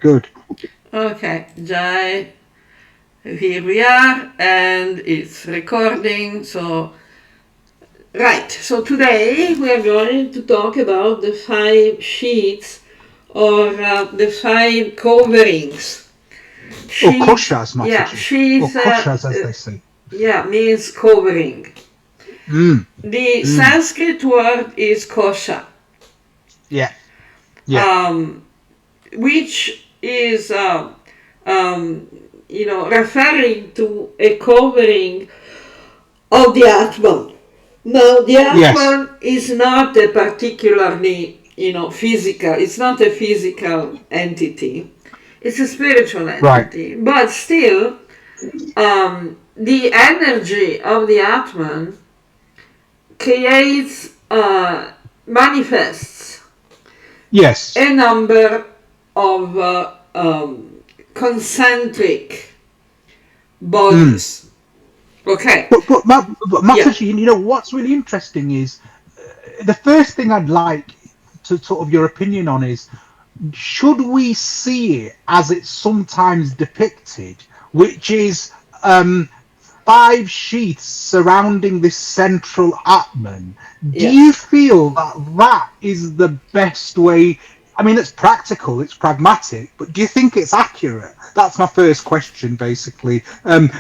good. Okay, Jai, here we are, and it's recording. So, right. So today we are going to talk about the 5 sheaths, or the 5 coverings. Or koshas, Yeah, Mataji. Or sheath. koshas, as they say. Yeah, means covering. Mm. The Sanskrit word is kosha. Yeah. Yeah. Which is referring to a covering of the Atman. Now, the Atman is not a particularly, physical, it's not a physical entity, it's a spiritual entity. Right. But still, the energy of the Atman creates, manifests Yes. a number of concentric bodies. Okay. But Mataji, what's really interesting is the first thing I'd like to sort of your opinion on is, should we see it as it's sometimes depicted, which is 5 sheaths surrounding this central Atman? Do you feel that is the best way? I mean, it's practical, it's pragmatic, but do you think it's accurate? That's my first question, basically.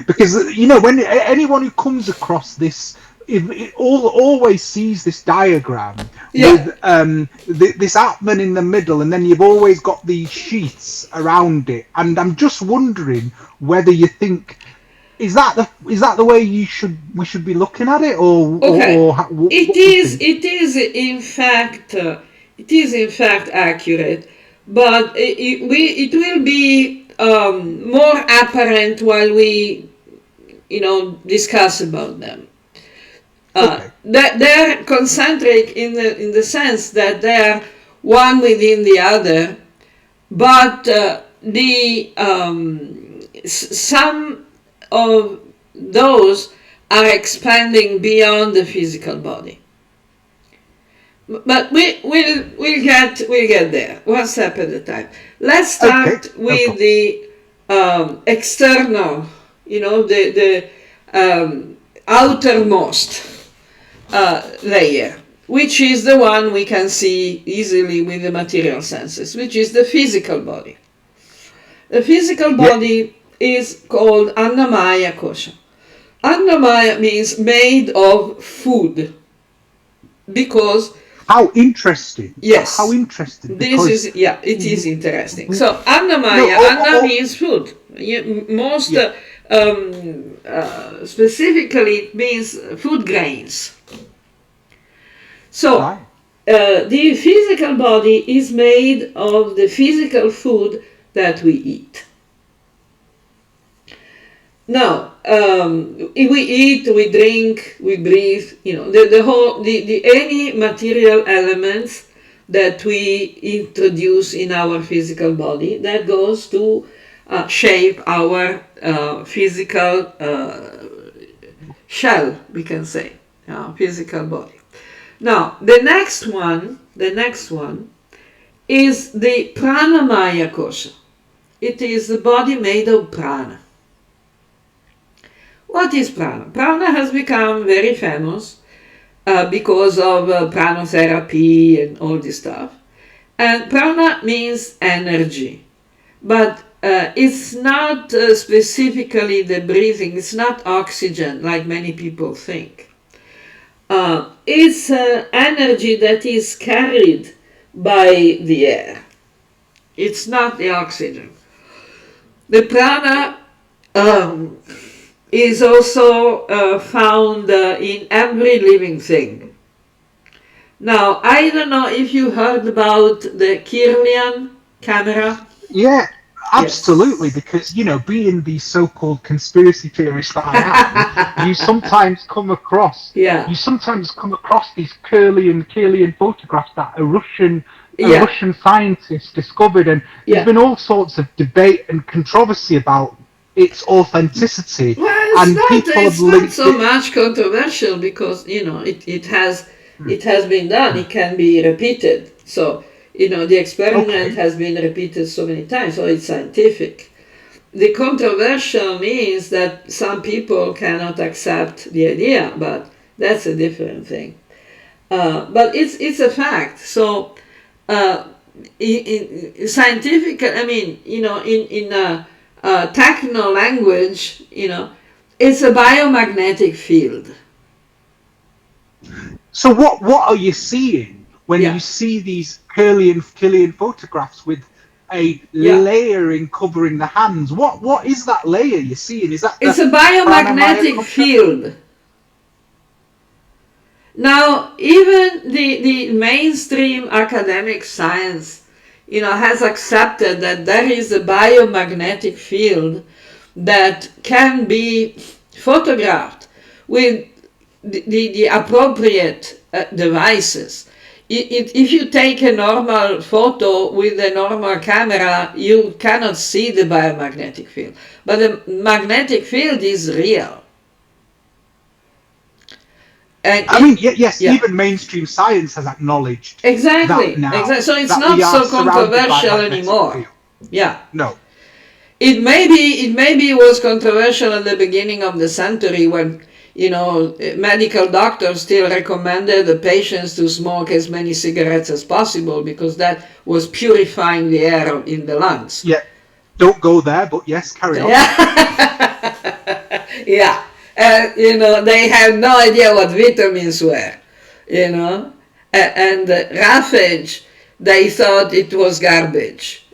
Because, when anyone who comes across this, it always sees this diagram with this Atman in the middle, and then you've always got these sheaths around it. And I'm just wondering whether you think, is that the way we should be looking at it, or it is in fact accurate, but it will be more apparent while we discuss about them. They're concentric in the sense that they're one within the other, but some of those are expanding beyond the physical body. But we'll get there, one step at a time. Let's start with the external, the outermost layer, which is the one we can see easily with the material senses, which is the physical body. The physical body is called annamaya kosha. Annamaya means made of food, because how interesting. Yes. How interesting. This is it is interesting. So annamaya, anna means food. Most specifically, it means food grains. So the physical body is made of the physical food that we eat. Now, we eat, we drink, we breathe, any material elements that we introduce in our physical body, that goes to shape our physical shell, we can say, physical body. Now, the next one is the pranamaya kosha. It is the body made of prana. What is prana? Prana has become very famous because of pranotherapy and all this stuff. And prana means energy. But it's not specifically the breathing. It's not oxygen like many people think. It's energy that is carried by the air. It's not the oxygen. The prana is also found in every living thing. Now, I don't know if you heard about the Kirlian camera. Yeah, absolutely, because, being the so-called conspiracy theorist that I am, you sometimes come across these Kirlian photographs that a Russian scientist discovered, and there's been all sorts of debate and controversy about its authenticity. Well, it's not so much controversial, because it has been done. It can be repeated. So the experiment Okay. has been repeated so many times, so it's scientific. The controversial means that some people cannot accept the idea, but that's a different thing. But it's a fact. So, in scientific, I mean, in techno language, it's a biomagnetic field. So what are you seeing when you Yeah, see these Kirlian photographs with a yeah. layering covering the hands? What is that layer you're seeing? Is that It's the a pranamaya biomagnetic kosha? field. Now, even the mainstream academic science, has accepted that there is a biomagnetic field that can be photographed with the appropriate devices. If you take a normal photo with a normal camera, you cannot see the biomagnetic field. But the magnetic field is real. And I mean, yes, yeah, even mainstream science has acknowledged that exactly, now, exactly. So it's that not we are so surrounded by a controversial magnetic anymore. field. Yeah. No. It maybe was controversial at the beginning of the century when medical doctors still recommended the patients to smoke as many cigarettes as possible because that was purifying the air in the lungs. Yeah, don't go there, but yes, carry on. Yeah. Yeah. And they had no idea what vitamins were. You know, and roughage, they thought it was garbage.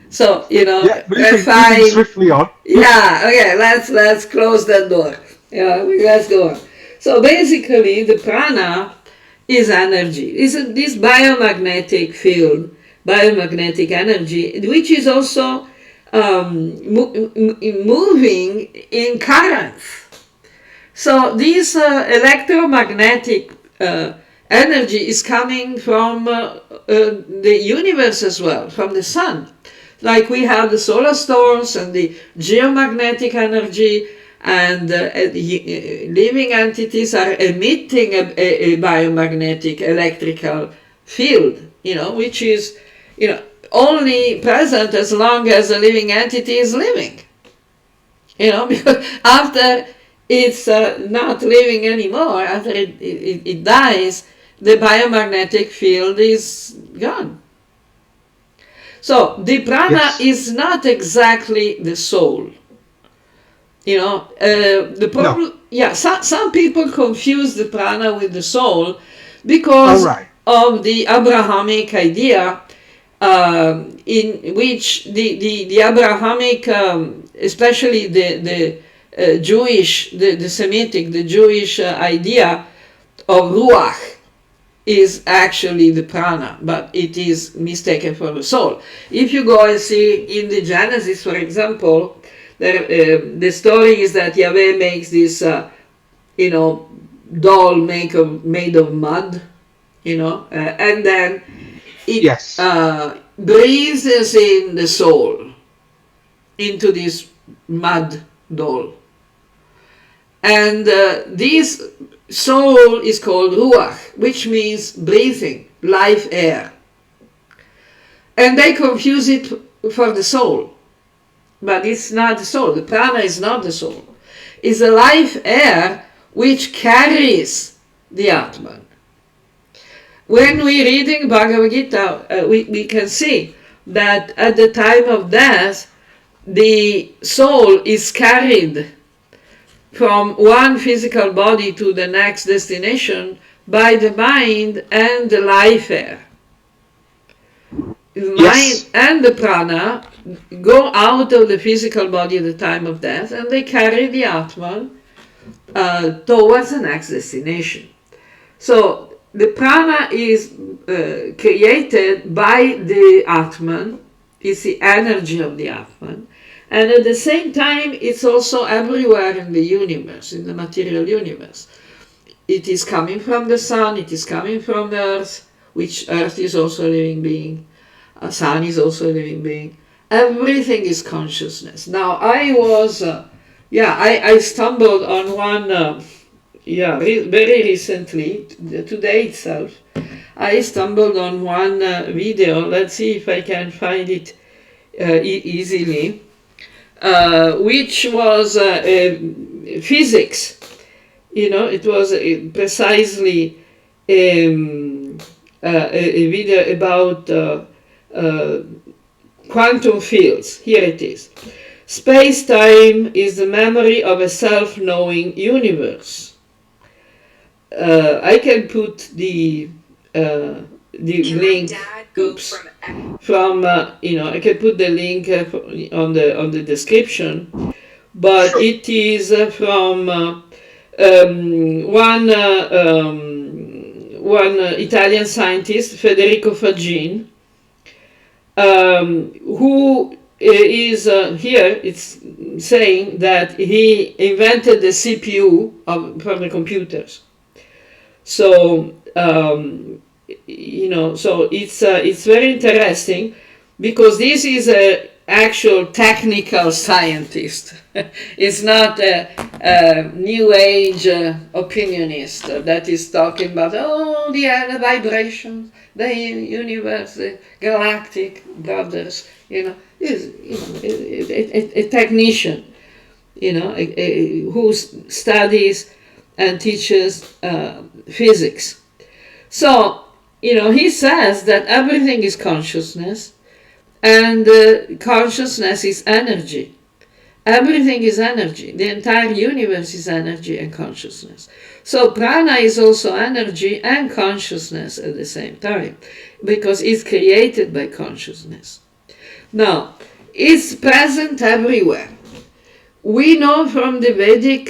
So Yeah, moving refine. swiftly on. Yeah, okay, let's close that door. Yeah, let's go on. So basically, the prana is energy. Is this biomagnetic field, biomagnetic energy, which is also moving in currents. So this electromagnetic energy is coming from the universe as well, from the sun. Like we have the solar storms and the geomagnetic energy, and living entities are emitting a biomagnetic electrical field, which is, only present as long as a living entity is living. Because after it's not living anymore, after it dies, the biomagnetic field is gone. So the prana Yes. is not exactly the soul. The No. problem, yeah, some people confuse the prana with the soul All because right. of the Abrahamic idea, in which the Abrahamic, especially the Jewish, the Semitic, the Jewish idea of ruach is actually the prana, but it is mistaken for the soul. If you go and see in the Genesis, for example, the story is that Yahweh makes this, doll made of mud, and then it Yes. breathes in the soul into this mud doll. And this soul is called ruach, which means breathing, life air. And they confuse it for the soul. But it's not the soul. The prana is not the soul. It's the life air which carries the Atman. When we're reading Bhagavad Gita, we can see that at the time of death, the soul is carried from one physical body to the next destination by the mind and the life air. The mind Yes. and the prana go out of the physical body at the time of death, and they carry the Atman towards the next destination. So the prana is created by the Atman, it's the energy of the Atman, and at the same time it's also everywhere in the universe, in the material universe. It is coming from the sun, it is coming from the earth, which earth is also a living being, sun is also a living being. Everything is consciousness. Now I was, I stumbled on one, very recently, today itself, I stumbled on one video. Let's see if I can find it easily, which was physics. It was precisely a video about quantum fields. Here it is. Space-time is the memory of a self-knowing universe. I can put the link. Oops. From I can put the link on the description, but it is from one Italian scientist, Federico Fagin, who is here. It's saying that he invented the CPU from the computers. So so it's very interesting, because this is a actual technical scientist. It's not a new age opinionist that is talking about the vibrations, the universe, the galactic brothers. Is a technician, who studies and teaches physics. So he says that everything is consciousness, and consciousness is energy. Everything is energy. The entire universe is energy and consciousness. So prana is also energy and consciousness at the same time, because it's created by consciousness. Now, it's present everywhere. We know from the Vedic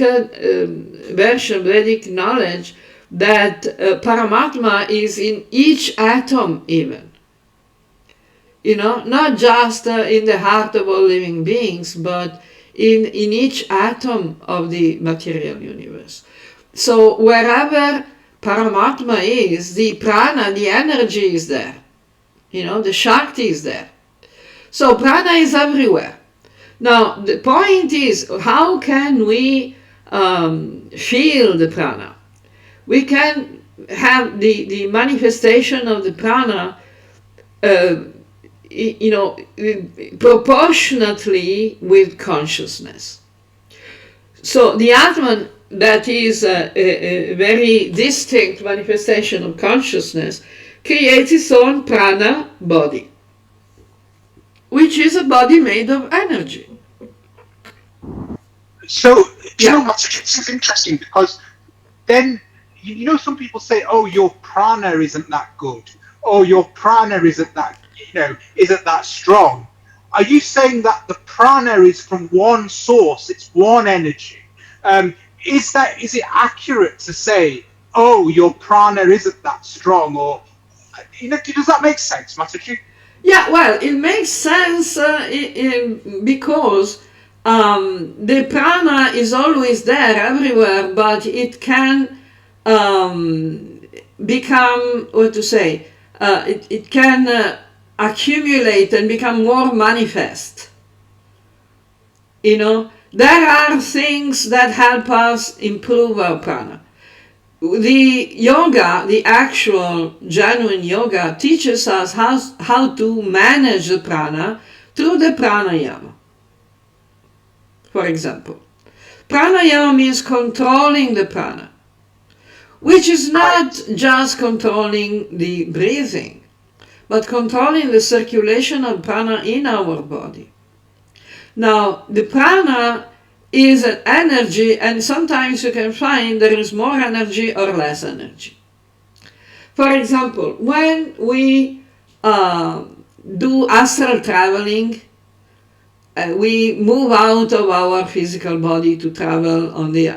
Vedic knowledge, that Paramatma is in each atom even. Not just in the heart of all living beings, but in each atom of the material universe. So wherever Paramatma is, the prana, the energy is there. The shakti is there. So prana is everywhere. Now the point is, how can we feel the prana? We can have the manifestation of the prana, proportionately with consciousness. So the Atman, that is a very distinct manifestation of consciousness, creates its own prana body, which is a body made of energy. So, it's interesting, because then, some people say, oh, your prana isn't that good. Oh, your prana isn't that strong. Are you saying that the prana is from one source, it's one energy? Is it accurate to say, oh, your prana isn't that strong? Or, does that make sense, Mataji? Yeah, well, it makes sense because the prana is always there everywhere, but it can become, it can accumulate and become more manifest. There are things that help us improve our prana. The yoga, the actual genuine yoga, teaches us how to manage the prana through the pranayama. For example, pranayama means controlling the prana, which is not just controlling the breathing, but controlling the circulation of prana in our body. Now, the prana is an energy, and sometimes you can find there is more energy or less energy. For example, when we do astral traveling, we move out of our physical body to travel on the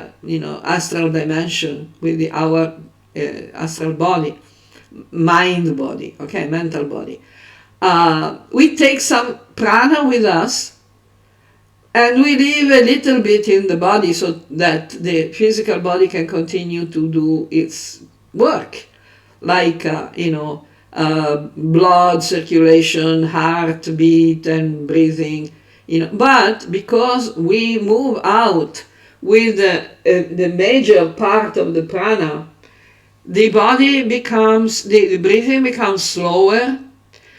astral dimension with our astral body, mind body, mental body. We take some prana with us, and we leave a little bit in the body so that the physical body can continue to do its work, like blood circulation, heartbeat, and breathing. But because we move out with the major part of the prana, the body becomes, the breathing becomes slower,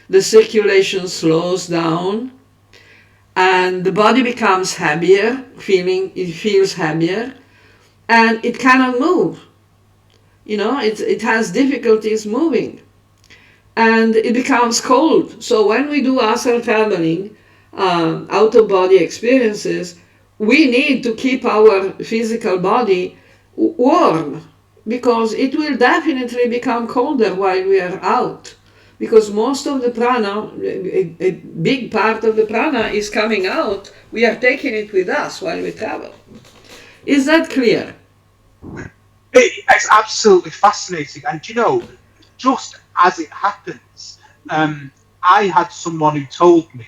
the circulation slows down, and the body becomes heavier, it feels heavier, and it cannot move. It has difficulties moving, and it becomes cold. So when we do astral traveling, out of body experiences, we need to keep our physical body warm, because it will definitely become colder while we are out. Because most of the prana, a big part of the prana is coming out. We are taking it with us while we travel. Is that clear? It's absolutely fascinating. And just as it happens, I had someone who told me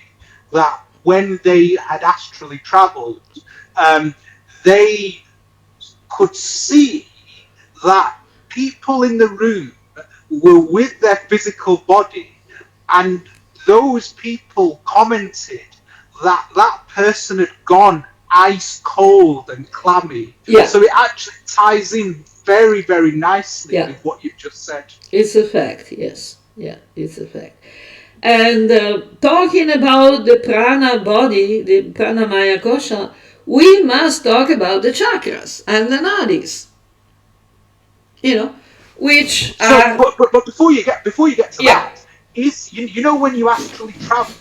that when they had astrally travelled, they could see that people in the room were with their physical body, and those people commented that that person had gone ice cold and clammy. Yeah. So it actually ties in very, very nicely Yeah. with what you've just said. It's a fact, yes. Yeah, it's a fact. And talking about the prana body, the pranamaya kosha, we must talk about the chakras and the nadis. Which are. But before you get to Yeah. that, is when you astrally travel,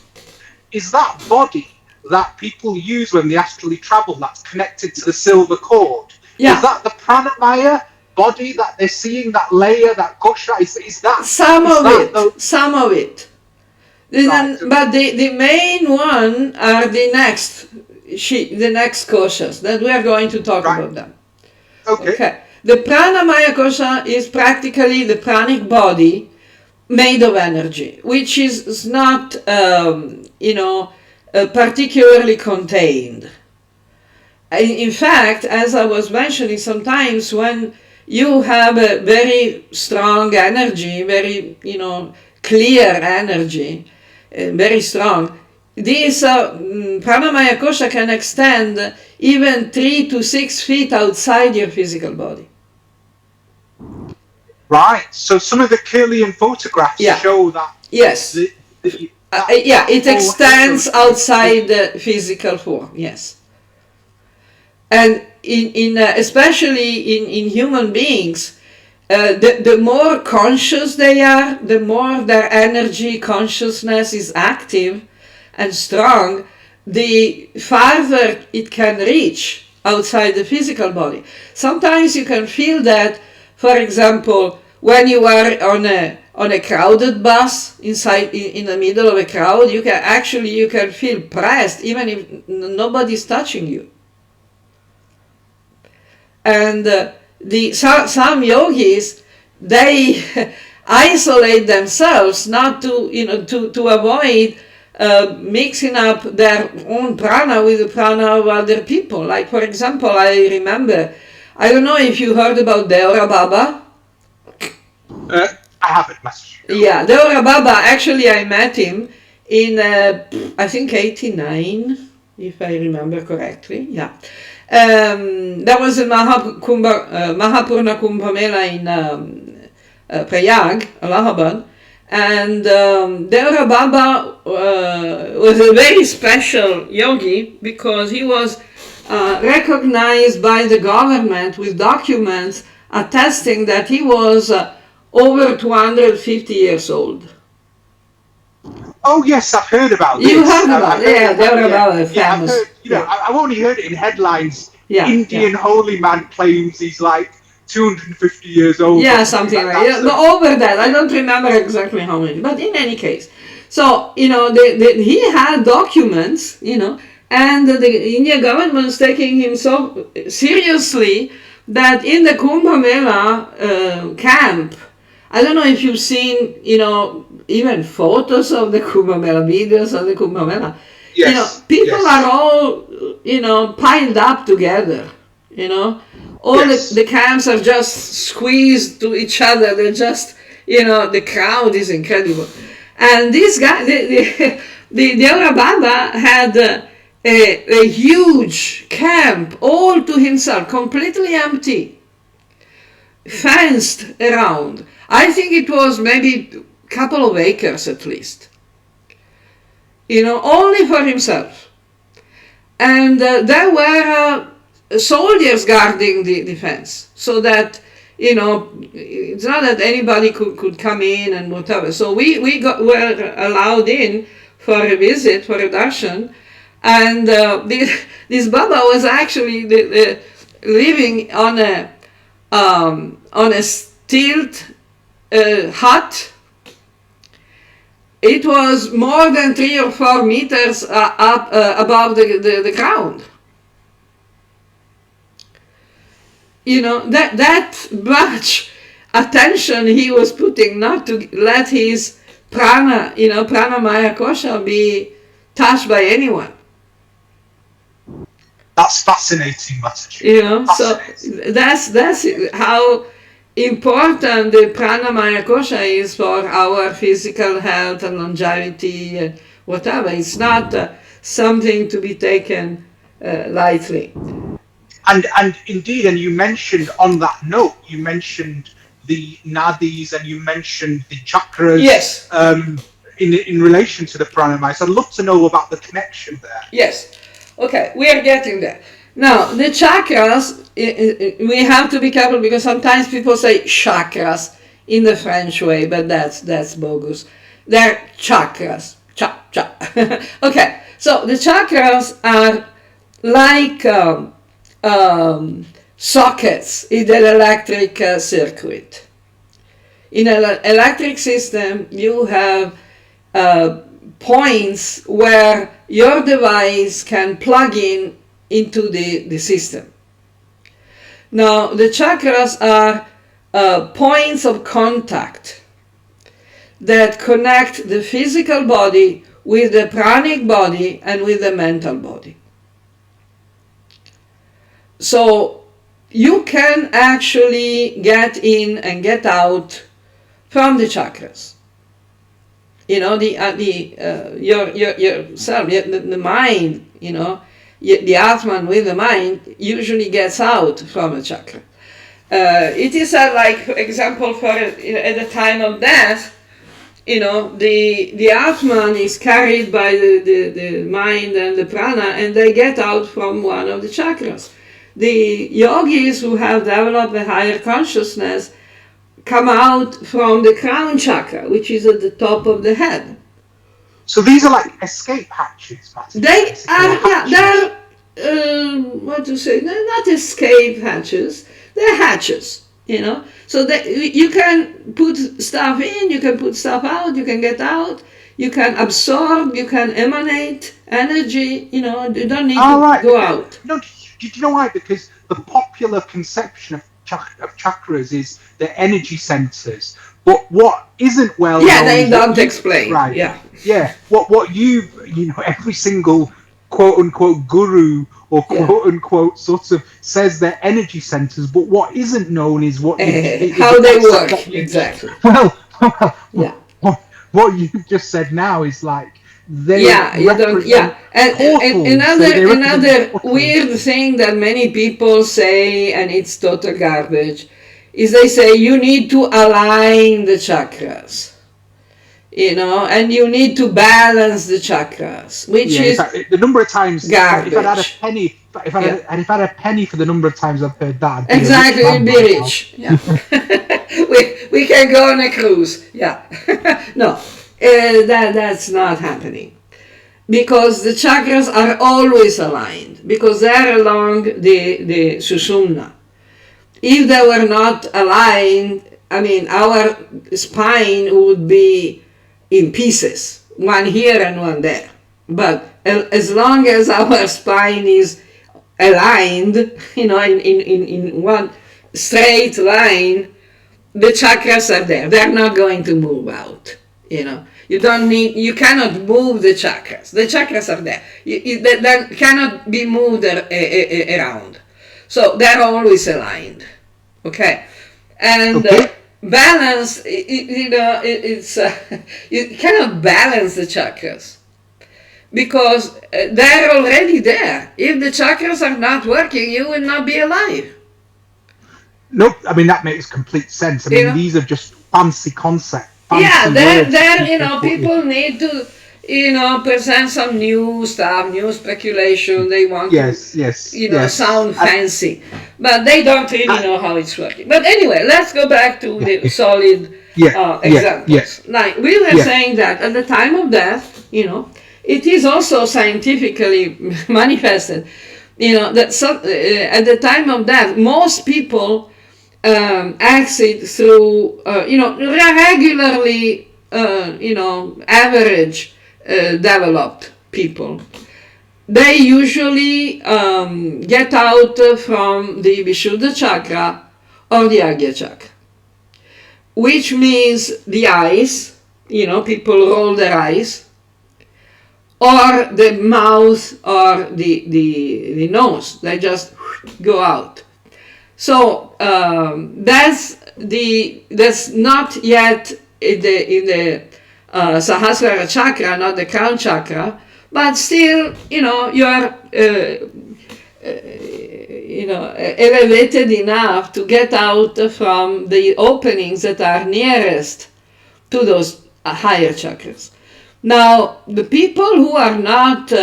is that body that people use when they astrally travel that's connected to the silver cord? Yeah. Is that the pranamaya body that they're seeing, that layer, that kosha? Is that some is of that it? the, Some of it. right, But the main one are the next koshas that we are going to talk right. about them. Okay. The pranamaya kosha is practically the pranic body made of energy, which is not, particularly contained. In fact, as I was mentioning, sometimes when you have a very strong energy, very, clear energy, very strong, this pranamaya kosha can extend even 3 to 6 feet outside your physical body. Right. So some of the Kirlian photographs show that. Yes. It extends outside the physical form. Yes. And especially in human beings, the more conscious they are, the more their energy consciousness is active and strong, the farther it can reach outside the physical body. Sometimes you can feel that, for example, when you are on a crowded bus in the middle of a crowd, you can feel pressed even if nobody's touching you. And some yogis, they isolate themselves not to avoid mixing up their own prana with the prana of other people. Like, for example, I remember, I don't know if you heard about Deora Baba. I haven't, Master. Yeah, Deora Baba, actually I met him in, I think, 89, if I remember correctly, yeah. There was a Mahapurna Kumbh Mela in Prayag, Allahabad, and Deora Baba was a very special yogi because he was recognized by the government with documents attesting that he was over 250 years old. Oh yes, I've heard about this. You heard about it? Yeah, Deora Baba, famous. I've heard. I've only heard it in headlines. Indian holy man claims he's like 250 years old. Yeah, something like that. But over that, I don't remember exactly how many. But in any case, so he had documents, and the Indian government was taking him so seriously that in the Kumbh Mela camp, I don't know if you've seen, even photos of the Kumbh Mela, videos of the Kumbh Mela. Yes, people are all, piled up together, All the camps are just squeezed to each other. They're just, the crowd is incredible. And this guy, the Deora Baba had a huge camp all to himself, completely empty. fenced around. I think it was maybe a couple of acres at least. Only for himself. And there were soldiers guarding the fence, so that it's not that anybody could come in and whatever. So we were allowed in for a visit, for a darshan, and this Baba was actually living on a stilt hut. It was more than 3 or 4 meters up above the ground. That much attention he was putting not to let his prana, pranamaya kosha be touched by anyone. That's fascinating, Mataji. So that's how important the pranamaya kosha is for our physical health and longevity and whatever. It's not something to be taken lightly. And indeed, and you mentioned on that note, you mentioned the nadis and you mentioned the chakras. Yes. In relation to the pranamaya. So I'd love to know about the connection there. Yes. Okay, we are getting there. Now, the chakras, we have to be careful because sometimes people say chakras in the French way, but that's bogus. They're chakras. Okay, so the chakras are like sockets in an electric circuit. In an electric system, you have points where your device can plug into the system. Now, the chakras are points of contact that connect the physical body with the pranic body and with the mental body. So you can actually get in and get out from the chakras. Yourself, the mind, the Atman with the mind usually gets out from a chakra. It is like, for example, at the time of death, the Atman is carried by the mind and the prana, and they get out from one of the chakras. The yogis who have developed a higher consciousness come out from the crown chakra, which is at the top of the head. So these are like escape hatches, Matthew. They are, what to say, they're not escape hatches, they're hatches, So you can put stuff in, you can put stuff out, you can get out, you can absorb, you can emanate energy, you don't need to go out. No, do you know why? Because the popular conception of chakras is the energy centers, but what isn't well known, they don't explain, right? Yeah. What every single quote unquote guru or quote unquote sort of says they're energy centers, but what isn't known is what how they work exactly. Well, what you just said now is like. And another weird thing that many people say, and it's total garbage, is they say you need to align the chakras, and you need to balance the chakras, which is the number of times garbage. If I had a penny for the number of times I've heard that, exactly, you'd be rich. Yeah. we can go on a cruise. Yeah. No. That's not happening, because the chakras are always aligned, because they're along the susumna. If they were not aligned, our spine would be in pieces, one here and one there. But as long as our spine is aligned, in one straight line, the chakras are there. They're not going to move out. You cannot move the chakras. The chakras are there. They cannot be moved around. So they're always aligned. Okay? And balance, it's you cannot balance the chakras, because they're already there. If the chakras are not working, you will not be alive. No, I mean that makes complete sense. I You mean know? these are just fancy concept, Yeah, fancy words that there, people put in. people need to, present some new stuff, new speculation. They want to, Yes, yes, yes. sound fancy, but they don't really I, know how it's working. But anyway, let's go back to the solid yeah, yeah, yeah, examples. Now, we were yeah. saying that at the time of death, it is also scientifically manifested, that at the time of death, most people exit through, regularly, average developed people. They usually get out from the Vishuddha chakra or the Agya chakra, which means the eyes, people roll their eyes, or the mouth or the nose. They just go out. So that's not yet in the Sahasrara chakra, not the crown chakra, but still, you are elevated enough to get out from the openings that are nearest to those higher chakras. Now, the people who are not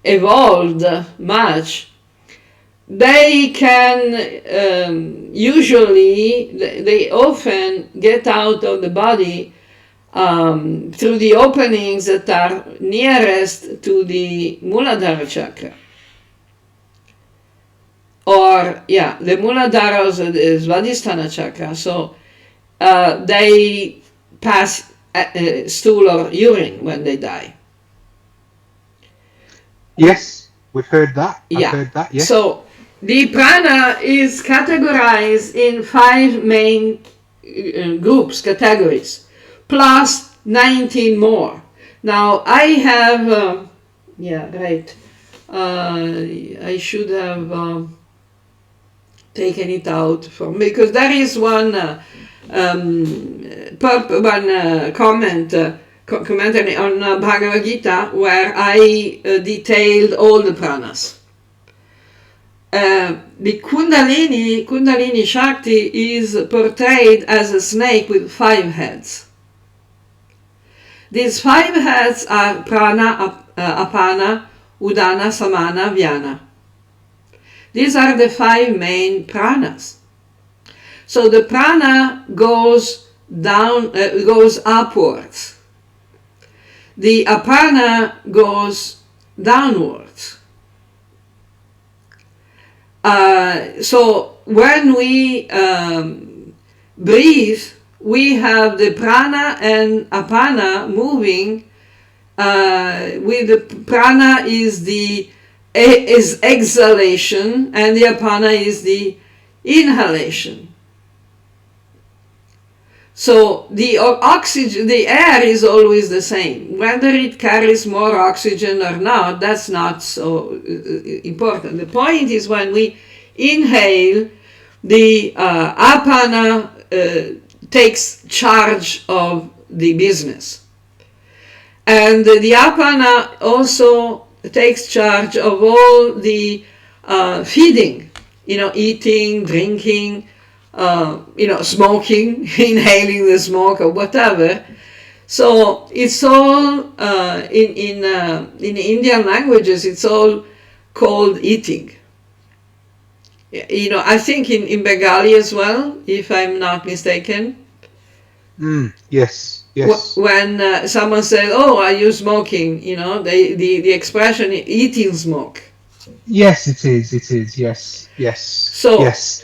evolved much, they can usually, they often get out of the body through the openings that are nearest to the Muladhara chakra. Or, the Muladhara is Svadhisthana chakra, so they pass stool or urine when they die. Yes, we've heard that. I've Yeah. heard that, yes. So, the prana is categorized in 5 main groups, categories, plus 19 more. Now, I have, I should have taken it out from, because there is one commentary on Bhagavad Gita where I detailed all the pranas. The Kundalini Shakti is portrayed as a snake with 5 heads. These 5 heads are prana, apana, udana, samana, vyana. These are the 5 main pranas. So the prana goes down, goes upwards. The apana goes downwards. So when we breathe, we have the prana and apana moving. With the prana is exhalation, and the apana is the inhalation. So the oxygen, the air is always the same. Whether it carries more oxygen or not, that's not so important. The point is when we inhale, the apana takes charge of the business. And the apana also takes charge of all the feeding, eating, drinking, smoking, inhaling the smoke or whatever. So it's all, in Indian languages, it's all called eating. I think in Bengali as well, if I'm not mistaken. Yes. When someone says, "Oh, are you smoking?" the expression "eating smoke." Yes, it is. Yes. So, yes.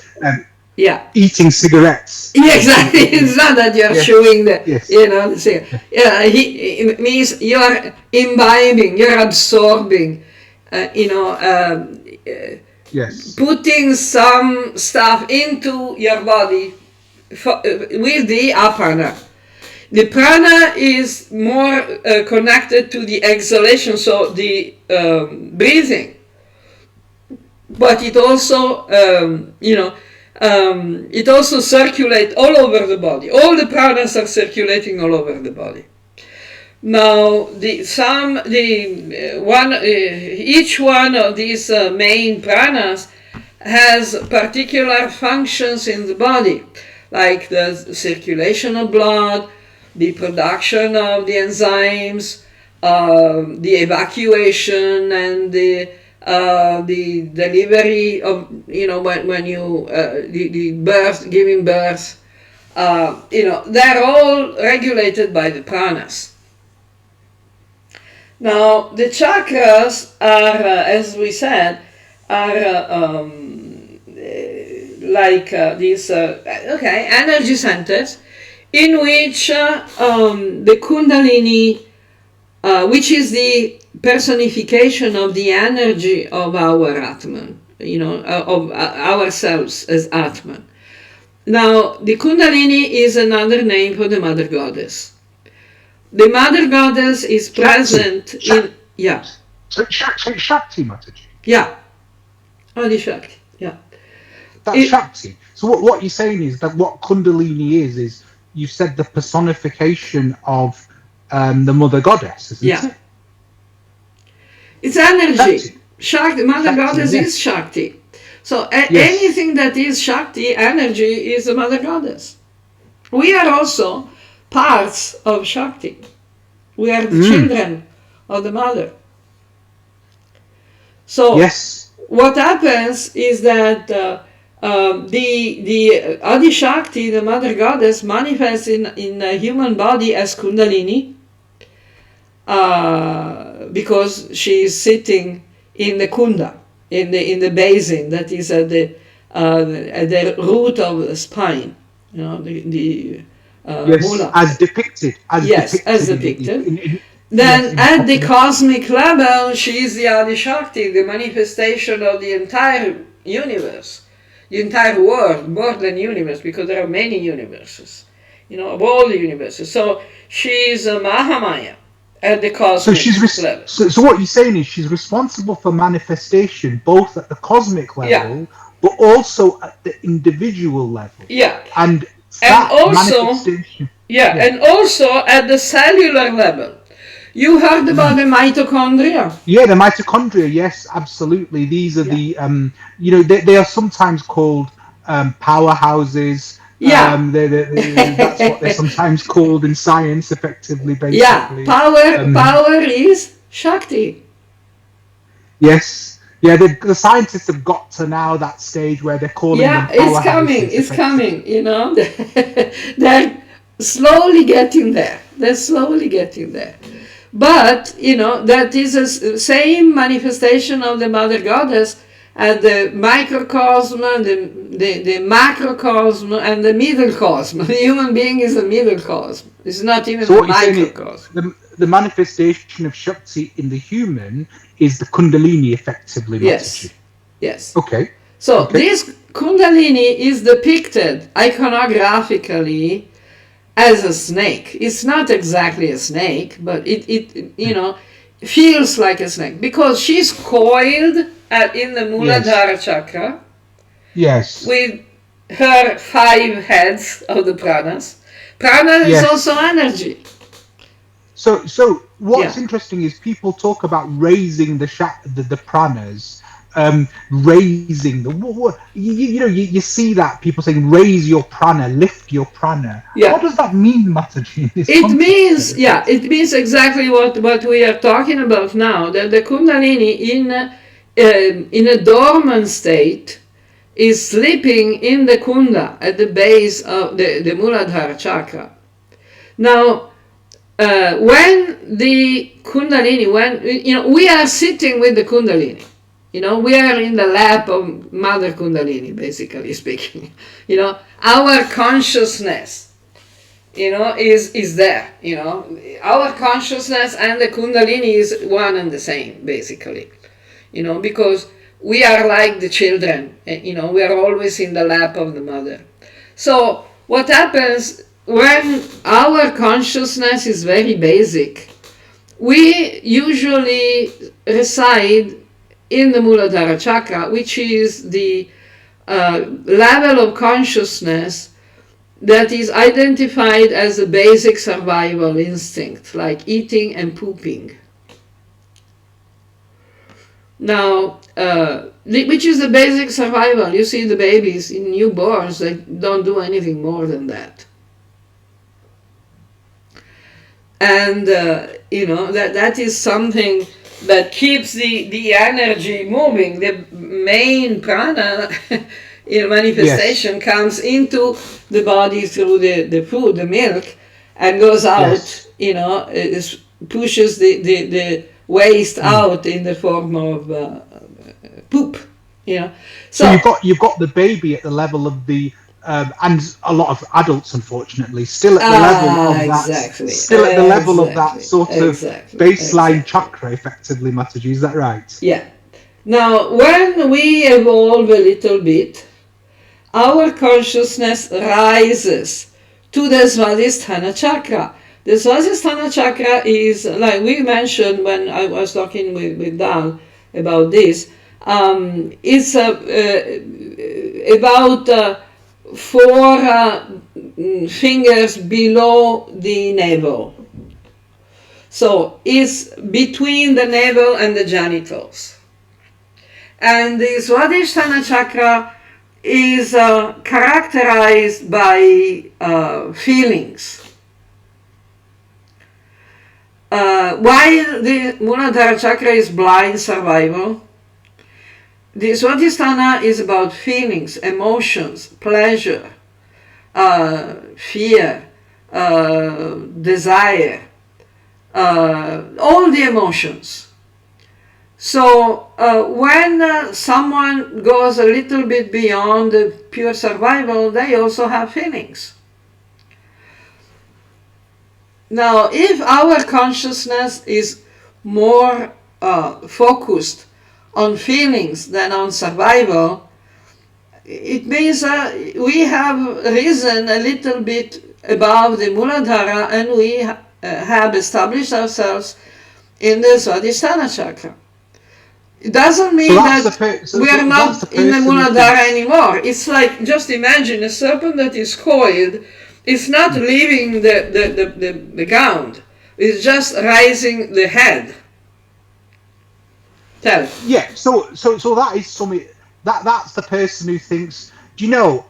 eating cigarettes. Yeah, exactly. It's not that you're chewing the, the cigarette. It means you're imbibing, you're absorbing, putting some stuff into your body with the apana. The prana is more connected to the exhalation, so the breathing. But it also, it also circulates all over the body. All the pranas are circulating all over the body. Now, each one of these main pranas has particular functions in the body, like the circulation of blood, the production of the enzymes, the evacuation, and the delivery of, when you the birth, giving birth. They're all regulated by the pranas. Now, the chakras are, as we said, are like these energy centers in which the kundalini, which is the personification of the energy of our Atman, of ourselves as Atman. Now, the kundalini is another name for the mother goddess. The mother goddess is present in... Yeah. So Shakti, Mataji? Yeah. Adi Shakti, yeah. That's Shakti. So what you're saying is that what kundalini is you said the personification of the mother goddess, isn't it? It's energy. Shakti, mother goddess is Shakti. So anything that is Shakti, energy, is the mother goddess. We are also parts of Shakti. We are the children of the mother. So what happens is that the Adi Shakti, the mother goddess, manifests in a human body as Kundalini, because she is sitting in the kunda, in the basin that is at the root of the spine, mula. As depicted. As depicted. Then at the cosmic level, she is the Adi Shakti, the manifestation of the entire universe, the entire world, more than universe, because there are many universes, of all the universes. So she is a Mahamaya at the cosmic level. So what you're saying is she's responsible for manifestation both at the cosmic level, but also at the individual level. Yeah. And also at the cellular level. You heard about the mitochondria? Yeah, the mitochondria, yes, absolutely. These are the, they are sometimes called powerhouses. That's what they're sometimes called in science, effectively, basically. Yeah, power is Shakti. Yes. Yeah, the scientists have got to now that stage where they're calling them powerhouses. It's coming, They're slowly getting there. But, that is the same manifestation of the mother goddess at the microcosm, the macrocosm, and the middlecosm. The human being is a middlecosm. It's not even a microcosm. The manifestation of Shakti in the human is the Kundalini, effectively. Yes. Okay. So this Kundalini is depicted iconographically as a snake. It's not exactly a snake, but it feels like a snake because she's coiled in the Muladhara chakra. Yes. With her 5 heads of the pranas. Prana is also energy. So what's interesting is people talk about raising the pranas, raising you see that people saying raise your prana, lift your prana. What does that mean, Mataji? It means exactly what we are talking about now, that the Kundalini in a dormant state is sleeping in the kunda at the base of the Muladhara chakra. Now when the Kundalini, we are sitting with the Kundalini, we are in the lap of Mother Kundalini, basically speaking. Our consciousness, is there. Our consciousness and the Kundalini is one and the same, basically. Because we are like the children. We are always in the lap of the mother. So what happens when our consciousness is very basic? We usually reside in the Muladhara chakra, which is the level of consciousness that is identified as a basic survival instinct, like eating and pooping. Now, which is the basic survival. You see the babies in newborns, they don't do anything more than that. And that is something that keeps the energy moving. The main prana manifestation comes into the body through the food, the milk, and goes out. It pushes the waste out in the form of poop. So you've got the baby at the level of the and a lot of adults, unfortunately, still at the level of that sort of baseline chakra, effectively, Mataji. Is that right? Yeah. Now, when we evolve a little bit, our consciousness rises to the Svadhisthana chakra. The Svadhisthana chakra is, like we mentioned when I was talking with Dan about this, it's about 4 fingers below the navel. So it's between the navel and the genitals. And the Svadhisthana chakra is characterized by feelings. While the Muladhara chakra is blind survival, the Svadhisthana is about feelings, emotions, pleasure, fear, desire, all the emotions. So when someone goes a little bit beyond the pure survival, they also have feelings. Now, if our consciousness is more focused on feelings than on survival, it means we have risen a little bit above the Muladhara, and we have established ourselves in the Svadhisthana chakra. It doesn't mean we are not in the Muladhara anymore. It's like, just imagine a serpent that is coiled. It's not leaving the ground. It's just raising the head. Tell. Yeah, so that is something, that's the person who thinks, do you know,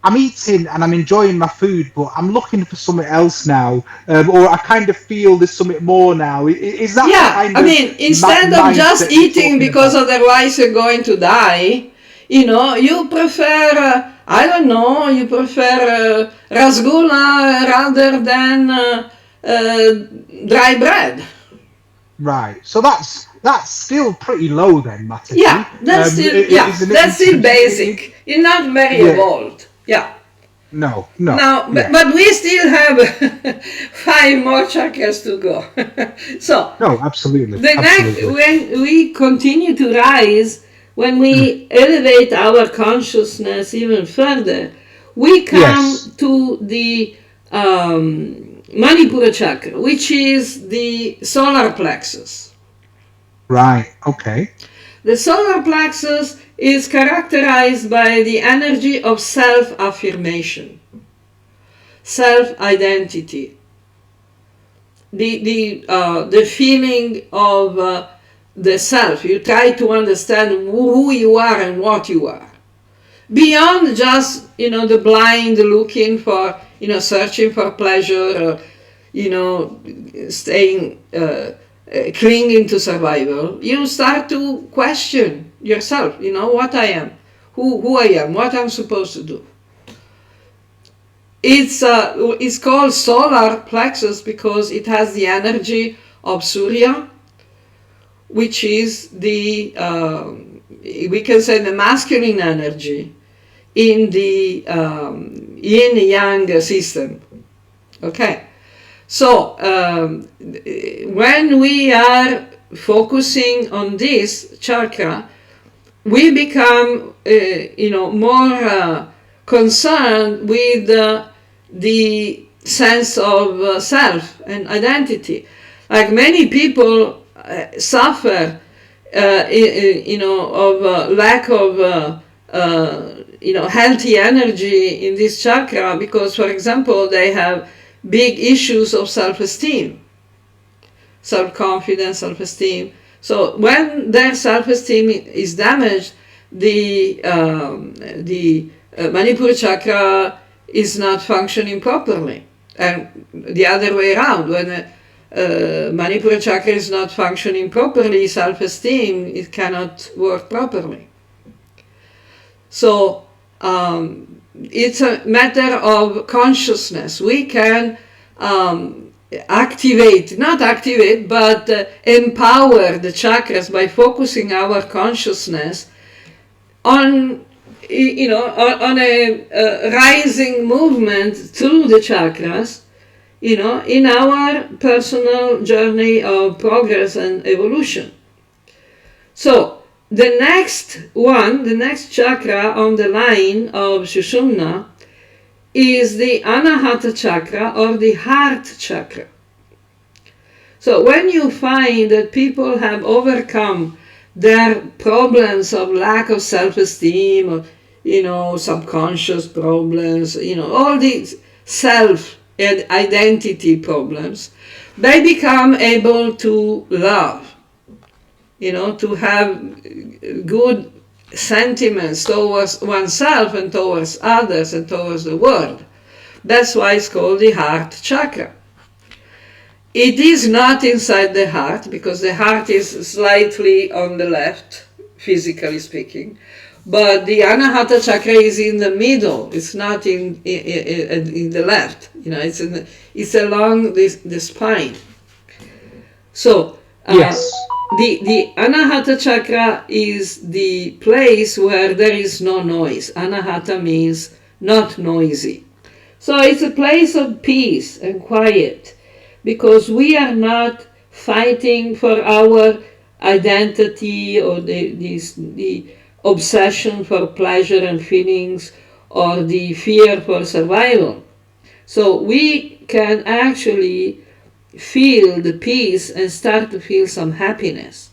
I'm eating and I'm enjoying my food, but I'm looking for something else now, or I kind of feel there's something more now. Is that kind of instead of just eating because otherwise you're going to die, you prefer, I don't know, you prefer rasgulla rather than dry bread. Right. So that's still pretty low then, Mataji. Yeah, that's still basic. You're not very evolved. Yeah. No. But we still have 5 more chakras to go. So. No, absolutely. Next, when we continue to rise, when we elevate our consciousness even further, we come to the Manipura chakra, which is the solar plexus. Right, okay. The solar plexus is characterized by the energy of self-affirmation, self-identity, the feeling of the self. You try to understand who you are and what you are. Beyond just, the blind looking for, searching for pleasure, staying, clinging to survival, you start to question yourself, what I am, who I am, what I'm supposed to do. It's called solar plexus because it has the energy of Surya, which is we can say the masculine energy in the yin-yang system. Okay. So, when we are focusing on this chakra, we become, more concerned with the sense of self and identity. Like many people suffer, of lack of, healthy energy in this chakra because, for example, they have big issues of self-esteem, self-confidence, self-esteem. So when their self-esteem is damaged, the Manipura chakra is not functioning properly, and the other way around. When Manipura chakra is not functioning properly, self-esteem it cannot work properly. So it's a matter of consciousness. We can not activate, but empower the chakras by focusing our consciousness on, on a rising movement through the chakras, in our personal journey of progress and evolution. So the next chakra on the line of Sushumna is the Anahata chakra, or the heart chakra. So when you find that people have overcome their problems of lack of self-esteem, or subconscious problems, all these self and identity problems, they become able to love, to have good sentiments towards oneself and towards others and towards the world. That's why it's called the heart chakra. It is not inside the heart, because the heart is slightly on the left, physically speaking, but the Anahata chakra is in the middle. It's not in the left. It's along the spine. So Yes. the Anahata chakra is the place where there is no noise. Anahata means not noisy. So it's a place of peace and quiet, because we are not fighting for our identity, or the obsession for pleasure and feelings, or the fear for survival. So we can actually feel the peace and start to feel some happiness.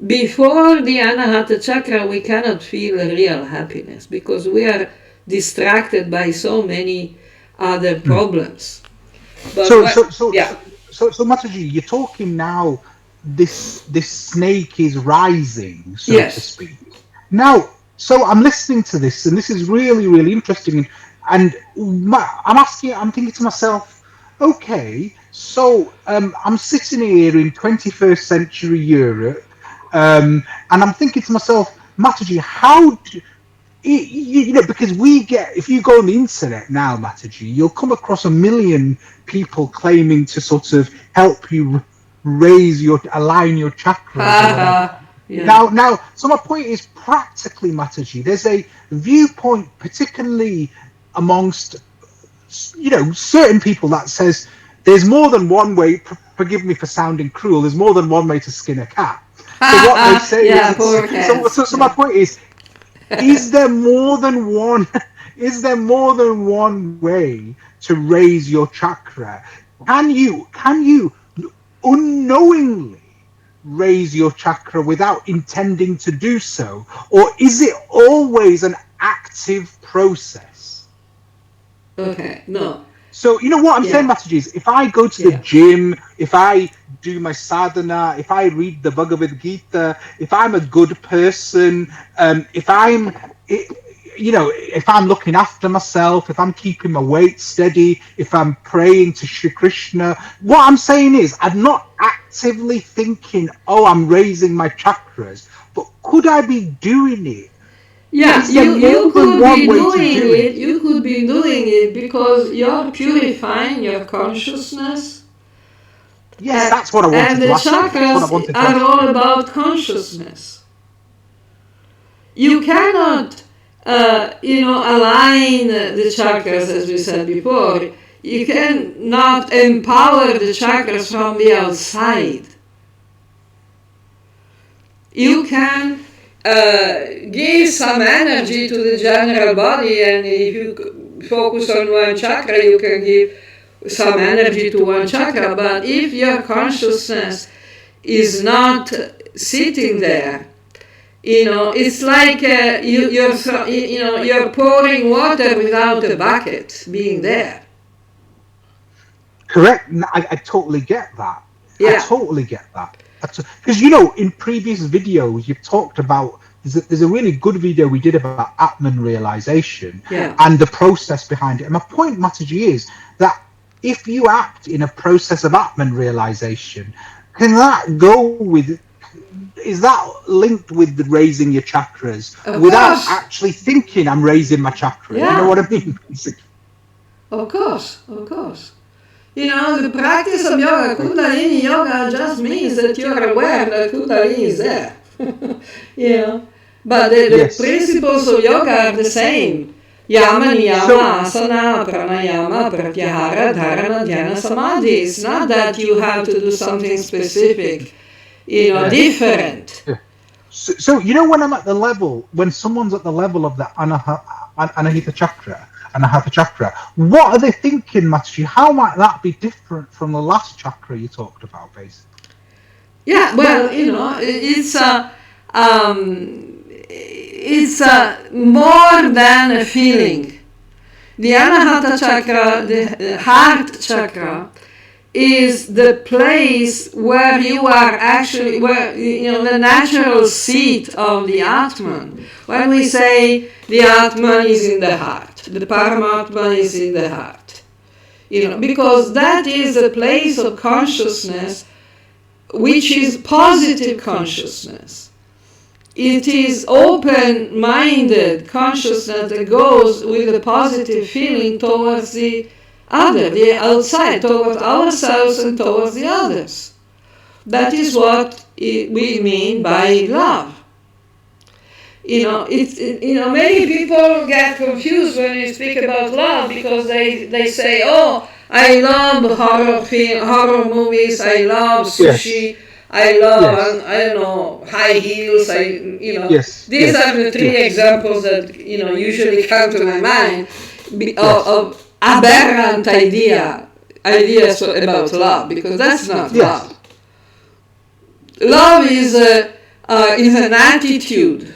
Before the Anahata chakra, we cannot feel real happiness, because we are distracted by so many other problems. But So Mataji, you're talking now. This snake is rising, so to yes. speak. Now, so I'm listening to this, and this is really, really interesting. And I'm thinking to myself, okay, so I'm sitting here in 21st century Europe, and I'm thinking to myself, Mataji, how do, because if you go on the internet now, Mataji, you'll come across a million people claiming to sort of help you align your chakras or whatever. Yeah. Now, so my point is, practically, Mataji, there's a viewpoint, particularly amongst certain people, that says there's more than one way. Forgive me for sounding cruel. There's more than one way to skin a cat. So what they say Yeah, is, poor cats. so my point is there more than one? Is there more than one way to raise your chakra? Can you unknowingly raise your chakra without intending to do so, or is it always an active process? Okay, no. So you know what I'm saying, Yeah. Mataji, is if I go to the Yeah. gym, if I do my sadhana, if I read the Bhagavad Gita, if I'm a good person, if I'm, if I'm looking after myself, if I'm keeping my weight steady, if I'm praying to Shri Krishna, what I'm saying is I'm not actively thinking, oh, I'm raising my chakras, but could I be doing it? Yeah, Is there you more than could one be way to doing do it? it. You could be doing it because you're purifying your consciousness. Yes, that's what I And wanted the to ask you. That's what I chakras wanted to are ask you. all about consciousness. You cannot, align the chakras, as we said before. You cannot empower the chakras from the outside. You can give some energy to the general body, and if you focus on one chakra, you can give some energy to one chakra. But if your consciousness is not sitting there, it's like you're pouring water without a bucket being there. Correct. I totally get that. I Yeah. totally get that. Because, you know, in previous videos, you've talked about, there's a really good video we did about Atman realization Yeah. and the process behind it. And my point, Mataji, is that if you act in a process of Atman realization, can that go with, is that linked with the raising your chakras Of without course. actually thinking I'm raising my chakras? You know Yeah. what I mean? Of course. Of course. You know, the practice of yoga, Kundalini yoga, just means that you're aware that Kundalini is there. You know, but the Yes. principles of yoga are the same. Yama, niyama, asana, pranayama, pratyahara, dharana, dhyana, samadhi. It's not that you have to do something specific, you know, different. So, you know, when I'm at the level, when someone's at the level of the anahita chakra, what are they thinking, Mataji? How might that be different from the last chakra you talked about, basically? Yeah, well, you know, it's more than a feeling. The Anahata chakra, the heart chakra, is the place where you are actually, where, you know, the natural seat of the Atman. When we say the Atman is in the heart, the Paramatma is in the heart, you know, because that is a place of consciousness which is positive consciousness. It is open-minded consciousness that goes with a positive feeling towards the other, the outside, towards ourselves and towards the others. That is what we mean by love. You know, many people get confused when you speak about love because they say, oh, I love horror movies, I love sushi, I love, I don't know, high heels, these are the three examples that, you know, usually come to my mind of aberrant ideas about love, because that's not love. Love is an attitude.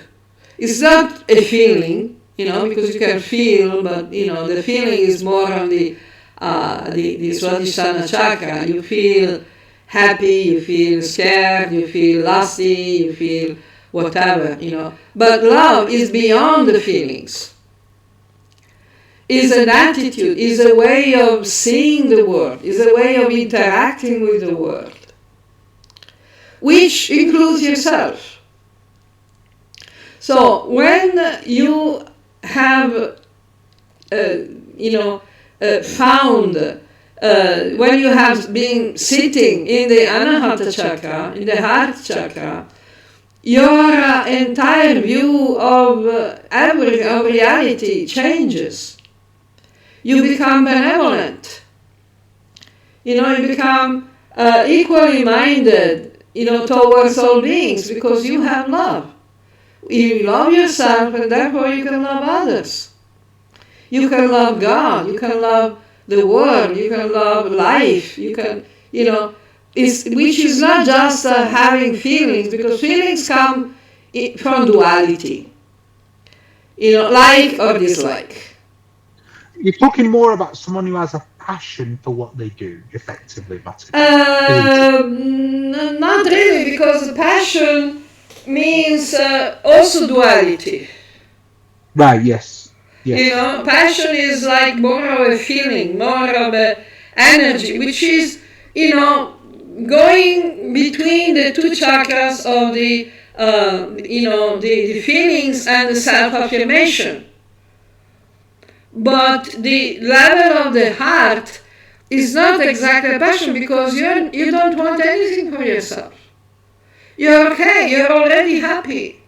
It's not a feeling, you know, because you can feel, but, you know, the feeling is more on the Swadhisthana chakra. You feel happy, you feel scared, you feel lusty, you feel whatever, you know. But love is beyond the feelings. Is an attitude, is a way of seeing the world, is a way of interacting with the world, which includes yourself. So when you have, found, when you have been sitting in the Anahata chakra, in the heart chakra, your entire view of of reality changes. You become benevolent. You know, you become equally minded, you know, towards all beings because you have love. You love yourself and therefore you can love others. You can love God, you can love the world, you can love life, you can, you know, which is not just having feelings, because feelings come from duality, you know, like or dislike. You're talking more about someone who has a passion for what they do, effectively, Mataji. Not really, because passion means also duality. Right, yes. You know, passion is like more of a feeling, more of an energy, which is, you know, going between the two chakras of the, the feelings and the self-affirmation. But the level of the heart is not exactly passion, because you don't want anything for yourself. You're okay, you're already happy.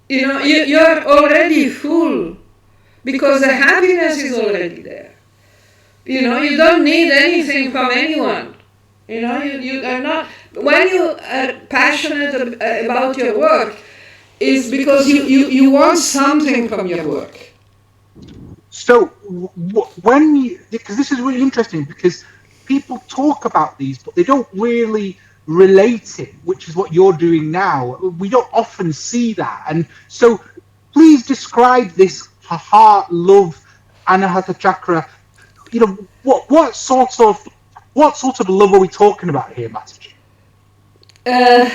You know, you're already full because the happiness is already there. You know, you don't need anything from anyone. You know, you are not, when you are passionate about your work, it's because you want something from your work. So when you, because this is really interesting, because people talk about these, but they don't really relate it, which is what you're doing now. We don't often see that. And so please describe this heart, love, anahata chakra. You know, what sort of love are we talking about here, Mataji? Uh,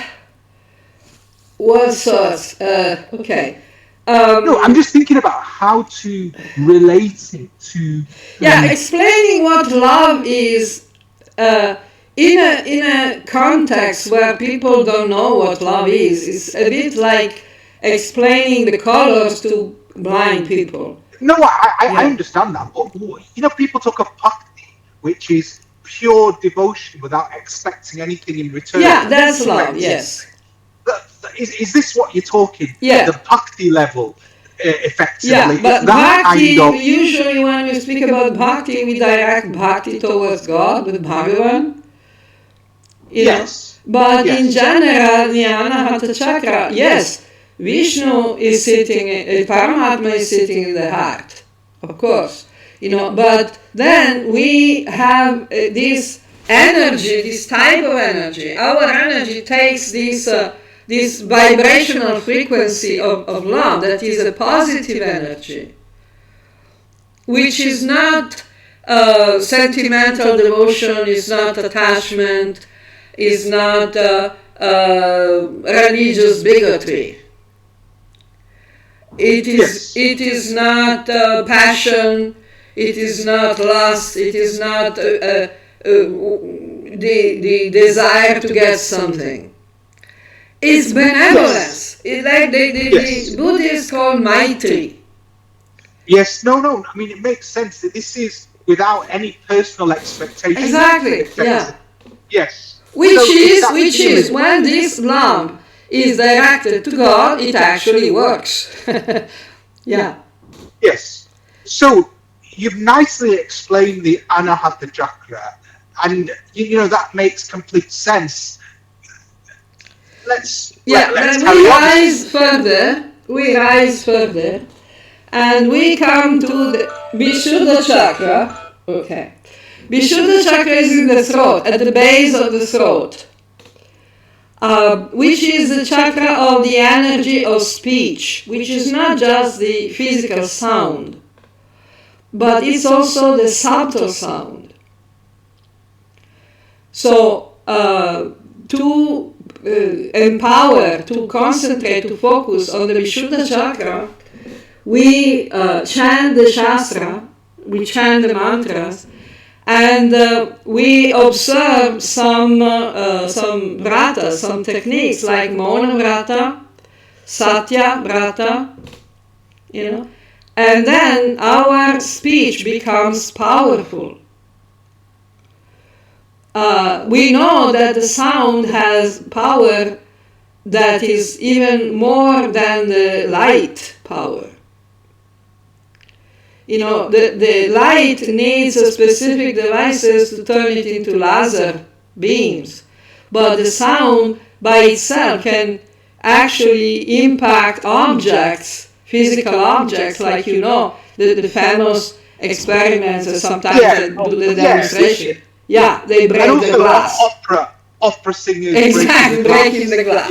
what sorts? Okay. No, I'm just thinking about how to relate it to. Yeah, explaining what love is uh, in a context where people don't know what love is a bit like explaining the colors to blind people. No, I Yeah. understand that, but people talk of bhakti, which is pure devotion without expecting anything in return. Yeah, that's love. Yes. Is this what you're talking? Yeah. The bhakti level, Yeah, effectively. but That kind bhakti, of. usually when we speak about bhakti, we direct bhakti towards God with Bhagavan, you know. Yes. But in Yes. general, the Anahata chakra, yes, Vishnu is sitting, Paramatma is sitting in the heart, of course, you know. But then we have this energy, this type of energy. Our energy takes this vibrational frequency of love that is a positive energy, which is not sentimental devotion, is not attachment, is not religious bigotry. Yes. It is not passion. It is not lust. It is not the desire to get something. It's benevolence. It's like the Yes. Buddhists call Maitri. Yes. No. No. I mean, it makes sense that this is without any personal expectation. Exactly. Yeah. Effectively. Yes. Which So it's which actually. is when this love is directed to God, it actually works. Yeah. Yes. So you've nicely explained the anahata chakra, and that makes complete sense. Let's Then carry we on. rise further. We rise further, and we come to the Vishuddha chakra. Okay. Vishuddha chakra is in the throat, at the base of the throat, which is the chakra of the energy of speech, which is not just the physical sound, but it's also the subtle sound. So, to empower, to concentrate, to focus on the Vishuddha chakra, we chant the shastra, we chant the mantras, and we observe some vratas, some techniques like Mauna Vrata, Satya Vrata, and then our speech becomes powerful. We know that the sound has power that is even more than the light power. The light needs a specific devices to turn it into laser beams, but the sound by itself can actually impact objects, physical objects, like the famous experiments that sometimes they do the demonstration. Yeah, they break And the also glass. opera singers Exactly, breaking the glass.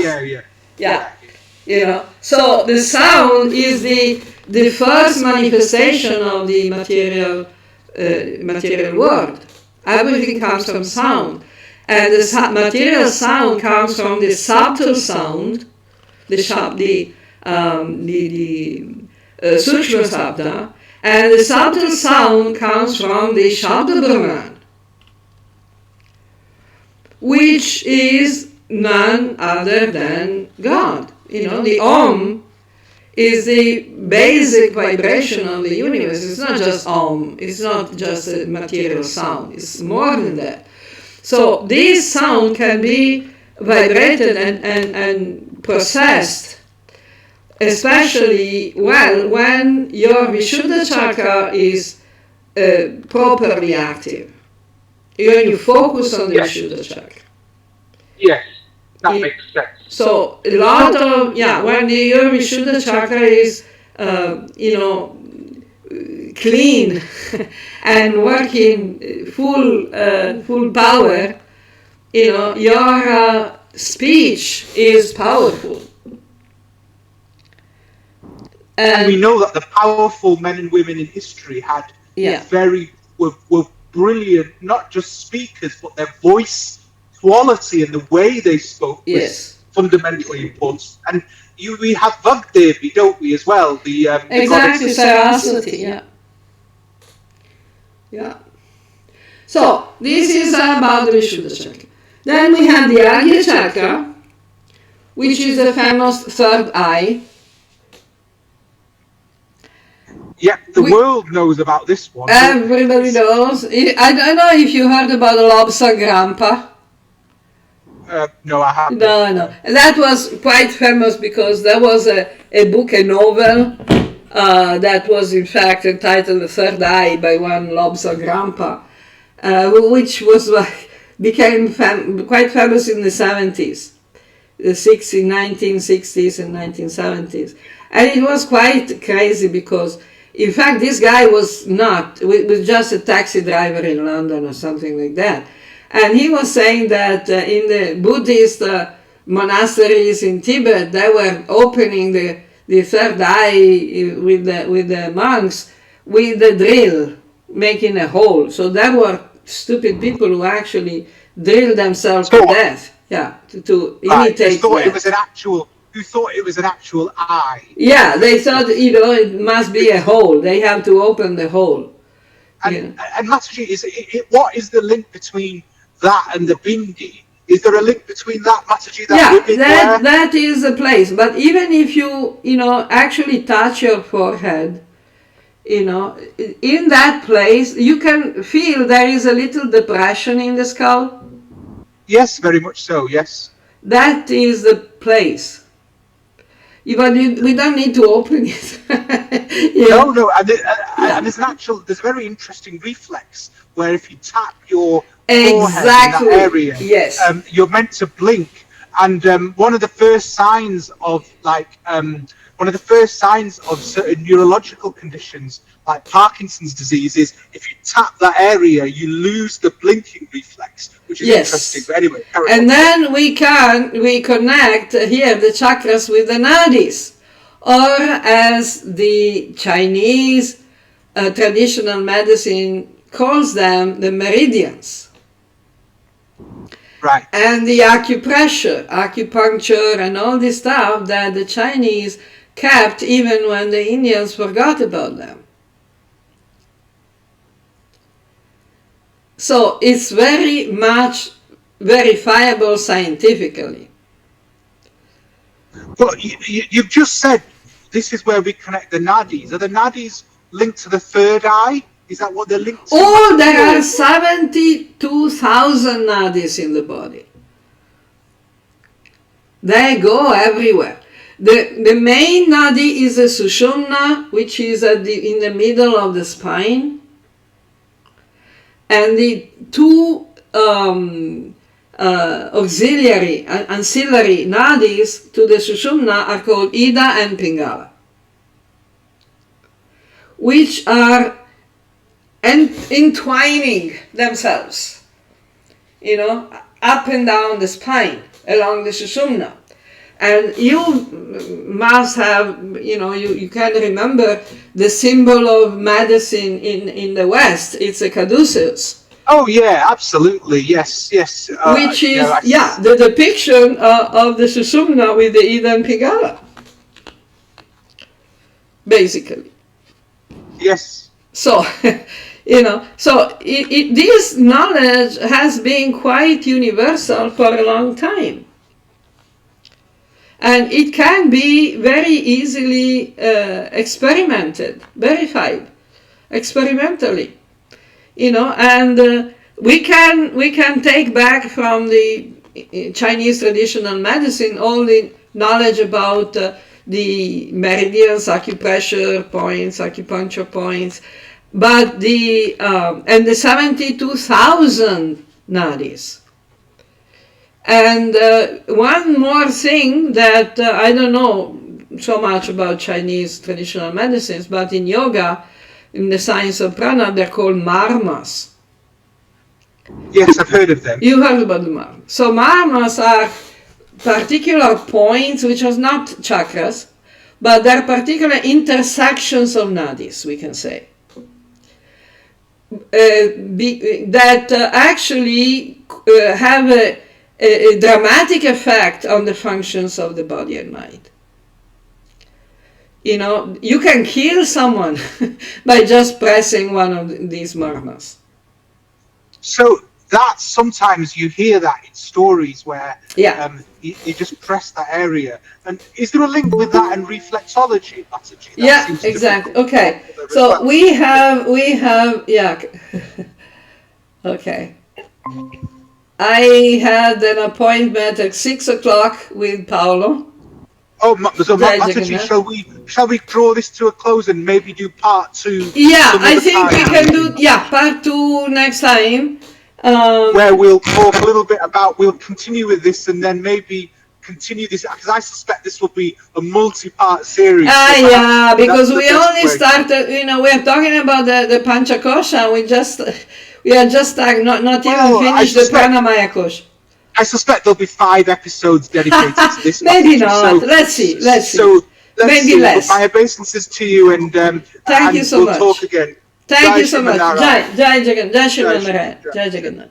Yeah. So the sound is the first manifestation of the material world. Everything comes from sound, and the material sound comes from the subtle sound, the sukshma sabda, and the subtle sound comes from the shabda brahman, which is none other than God. The Om is the basic vibration of the universe. It's not just Om, it's not just a material sound, it's more than that. So this sound can be vibrated and processed, especially when your Vishuddha chakra is properly active. When you focus on the Vishuddha chakra. Yes, that makes sense. So a lot of when your Vishuddha chakra is clean and working full power, your speech is powerful. And we know that the powerful men and women in history had were brilliant, not just speakers, but their voice quality and the way they spoke was Yes. fundamentally important. And we have Vagdevi, don't we, as well? The Exactly, goddess. seriousness. Yeah. Yeah. So, this is about the Vishuddha chakra. Then we have the Agya chakra, which is the famous third eye. Yeah, the world knows about this one. Everybody knows. I don't know if you heard about Lobsa Grandpa. No, I haven't. No. That was quite famous because there was a book, a novel, that was in fact entitled The Third Eye by one Lobsa Grandpa, which was became quite famous in the 70s, the 1960s and 1970s. And it was quite crazy because, in fact, this guy was was just a taxi driver in London or something like that. And he was saying that in the Buddhist monasteries in Tibet, they were opening the third eye with the monks with the drill, making a hole. So there were stupid people who actually drilled themselves to death. Yeah, to imitate thought that. It was an actual. Who thought it was an actual eye? Yeah, they thought, it must be a hole. They have to open the hole. And Mataji, what is the link between that and the bindi? Is there a link between that, Mataji, that women wear? That is the place. But even if you, actually touch your forehead, in that place, you can feel there is a little depression in the skull. Yes, very much so, yes. That is the place. But we don't need to open it. No, and there's a very interesting reflex where if you tap your forehead in that area, yes, you're meant to blink. And one of the first signs of certain neurological conditions like Parkinson's disease is if you tap that area, you lose the blinking reflex, which is interesting. But anyway, and then we connect here the chakras with the nadis, or as the Chinese traditional medicine calls them, the meridians. Right. And the acupuncture, and all this stuff that the Chinese kept even when the Indians forgot about them. So it's very much verifiable scientifically. Well, you've just said this is where we connect the nadis. Are the nadis linked to the third eye? Is that what they're linked to? Oh, there are 72,000 nadis in the body. They go everywhere. The main nadi is the sushumna, which is in the middle of the spine. And the two ancillary nadis to the sushumna are called ida and pingala, which are entwining themselves, up and down the spine along the sushumna. And you must have, you can remember the symbol of medicine in the West. It's a caduceus. Oh yeah, absolutely, yes. Which is, the depiction of the sushumna with the ida and pingala, basically. Yes. So, this knowledge has been quite universal for a long time. And it can be very easily verified experimentally, and we can take back from the Chinese traditional medicine all the knowledge about the meridians, acupressure points, but and the 72,000 nadis. And one more thing that I don't know so much about Chinese traditional medicines, but in yoga, in the science of prana, they're called marmas. Yes, I've heard of them. You heard about the marmas. So marmas are particular points, which are not chakras, but they're particular intersections of nadis, we can say. That actually have a dramatic effect on the functions of the body and mind. You know, you can kill someone by just pressing one of these murmurs. So that sometimes you hear that in stories where you just press that area. And is there a link with that and reflexology, Mataji? Yeah, exactly. Okay, so we have okay. I had an appointment at 6 o'clock with Paolo. Oh, so Mataji, shall we draw this to a close and maybe do part 2? Yeah, I think we can do part 2 next time. Where we'll talk a little bit about, we'll continue with this and then maybe continue this, because I suspect this will be a multi-part series. Yeah, because we only started, you know, we're talking about the pancha kosha, we are just not even finished the pranamaya kosha. I suspect there'll be 5 episodes dedicated to this. Maybe not. So, let's see. So let's maybe see. less. My obeisances to you, and thank you so much. We'll talk again. Thank you so much. Jai Jagannath. Jai Jagannath. Jai Jagannath.